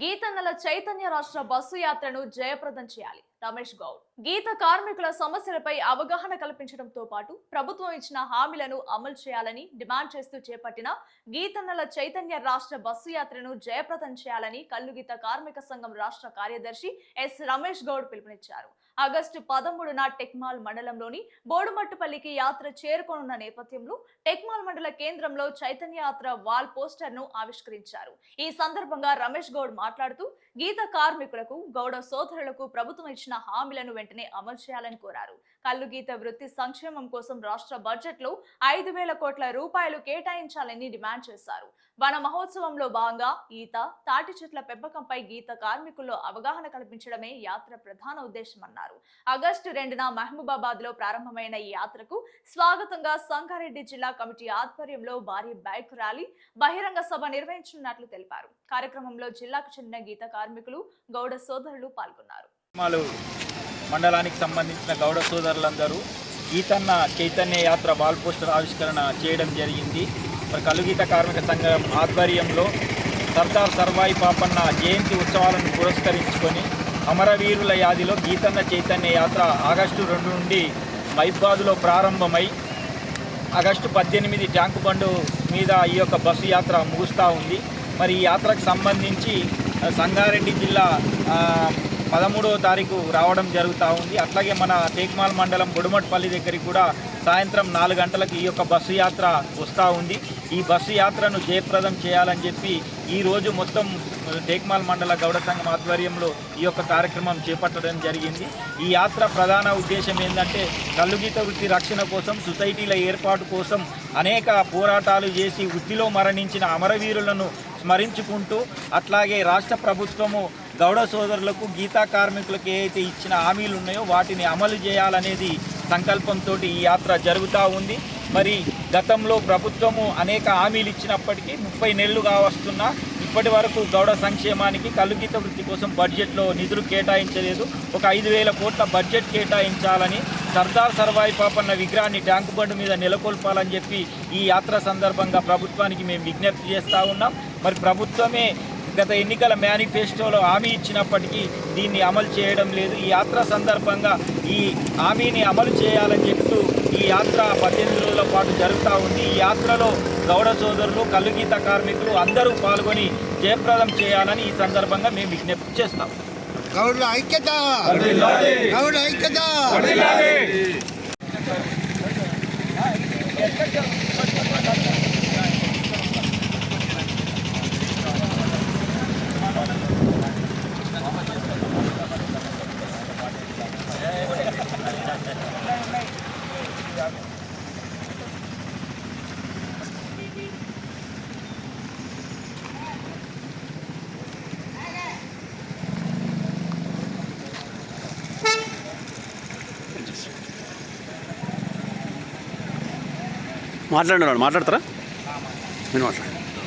గీతన్నల చైతన్య రాష్ట్ర బస్సు యాత్రను జయప్రదం చేయాలి. రమేష్ గౌడ్ గీత కార్మికుల సమస్యలపై అవగాహన కల్పించడంతో పాటు ప్రభుత్వం ఇచ్చిన హామీలను అమలు చేయాలని డిమాండ్ చేస్తూ చేపట్టిన గీతన్నల చైతన్య రాష్ట్ర బస్సు యాత్రను జయప్రదం చేయాలని కల్లుగీత కార్మిక సంఘం రాష్ట్ర కార్యదర్శి ఎస్ రమేష్ గౌడ్ పిలుపునిచ్చారు. ఆగస్టు 13న టెక్మాల్ మండలంలోని బోడుమట్టుపల్లికి యాత్ర చేరుకోనున్న నేపథ్యంలో టెక్మాల్ మండల కేంద్రంలో చైతన్య యాత్ర వాల్ పోస్టర్ ను ఆవిష్కరించారు. ఈ సందర్భంగా రమేష్ గౌడ్ మాట్లాడుతూ గీత కార్మికులకు గౌడ సోదరులకు ప్రభుత్వం ఇచ్చిన హామీలను వెంటనే అమలు చేయాలని కోరారు. కల్లుగీత వృత్తి సంక్షేమం కోసం రాష్ట్ర బడ్జెట్ లో 5,000 కోట్ల రూపాయలు కేటాయించాలని డిమాండ్ చేశారు. వన మహోత్సవంలో భాగంగా ఈత, తాటి చెట్ల పెంపకంపై గీత కార్మికుల్లో అవగాహన కల్పించడమే యాత్ర ప్రధాన ఉద్దేశమన్నారు. ఆగస్టు 2న మహబూబాబాద్ లో ప్రారంభమైన ఈ యాత్రకు స్వాగతంగా సంగారెడ్డి జిల్లా కమిటీ ఆధ్వర్యంలో భారీ బైక్ ర్యాలీ, బహిరంగ సభ నిర్వహించనున్నట్లు తెలిపారు. కార్యక్రమంలో జిల్లాకు చెందిన గీత కార్మికులు, గౌడ సోదరులు పాల్గొన్నారు. మండలానికి సంబంధించిన గౌడ సోదరులందరూ గీతన్న చైతన్య యాత్ర వాల్ పోస్టర్ ఆవిష్కరణ చేయడం జరిగింది. మరి కల్లుగీత కార్మిక సంఘం ఆధ్వర్యంలో సర్దార్ సర్వాయి పాపన్న జయంతి ఉత్సవాలను పురస్కరించుకొని అమరవీరుల యాదిలో గీతన్న చైతన్య యాత్ర ఆగస్టు 2 నుండి మైబాదులో ప్రారంభమై ఆగస్టు 18 ట్యాంకు బండు మీద ఈ యొక్క బస్సు యాత్ర ముగుస్తూ ఉంది. మరి ఈ యాత్రకు సంబంధించి సంగారెడ్డి జిల్లా 13వ తారీఖు రావడం జరుగుతూ ఉంది. అట్లాగే మన టేక్మాల్ మండలం బొడుమట్పల్లి దగ్గరికి కూడా సాయంత్రం 4 గంటలకు ఈ యొక్క బస్సు యాత్ర వస్తూ ఉంది. ఈ బస్సు యాత్రను జయప్రదం చేయాలని చెప్పి ఈరోజు మొత్తం టేక్మాల్ మండల గౌడ సంఘం ఆధ్వర్యంలో ఈ యొక్క కార్యక్రమం చేపట్టడం జరిగింది. ఈ యాత్ర ప్రధాన ఉద్దేశం ఏంటంటే కల్లుగీత వృత్తి రక్షణ కోసం, సొసైటీల ఏర్పాటు కోసం అనేక పోరాటాలు చేసి వృత్తిలో మరణించిన అమరవీరులను స్మరించుకుంటూ, అట్లాగే రాష్ట్ర ప్రభుత్వము గౌడ సోదరులకు, గీతా కార్మికులకు ఏవైతే ఇచ్చిన హామీలు ఉన్నాయో వాటిని అమలు చేయాలనేది సంకల్పంతో ఈ యాత్ర జరుగుతూ ఉంది. మరి గతంలో ప్రభుత్వము అనేక హామీలు ఇచ్చినప్పటికీ 30 నెలలుగా వస్తున్నా ఇప్పటి వరకు గౌడ సంక్షేమానికి, కల్లుగీత వృత్తి కోసం బడ్జెట్లో నిధులు కేటాయించలేదు. ఒక 5,000 కోట్ల బడ్జెట్ కేటాయించాలని, సర్దార్ సర్వాయి పాపన్న విగ్రహాన్ని ట్యాంకు బండ్ మీద నెలకొల్పాలని చెప్పి ఈ యాత్ర సందర్భంగా ప్రభుత్వానికి మేము విజ్ఞప్తి చేస్తూ ఉన్నాం. మరి ప్రభుత్వమే గత ఎన్నికల మేనిఫెస్టోలో హామీ ఇచ్చినప్పటికీ దీన్ని అమలు చేయడం లేదు. ఈ యాత్ర సందర్భంగా ఈ హామీని అమలు చేయాలని చెప్తూ ఈ యాత్ర 18 రోజుల పాటు జరుగుతూ ఉంది. ఈ యాత్రలో గౌడ సోదరులు, కల్లుగీత కార్మికులు అందరూ పాల్గొని జయప్రదం చేయాలని ఈ సందర్భంగా మేము విజ్ఞప్తి చేస్తాం. గౌడ ఐక్యత, గౌడ ఐక్యత. మాట్లాడతారా? మీరు మాట్లాడండి.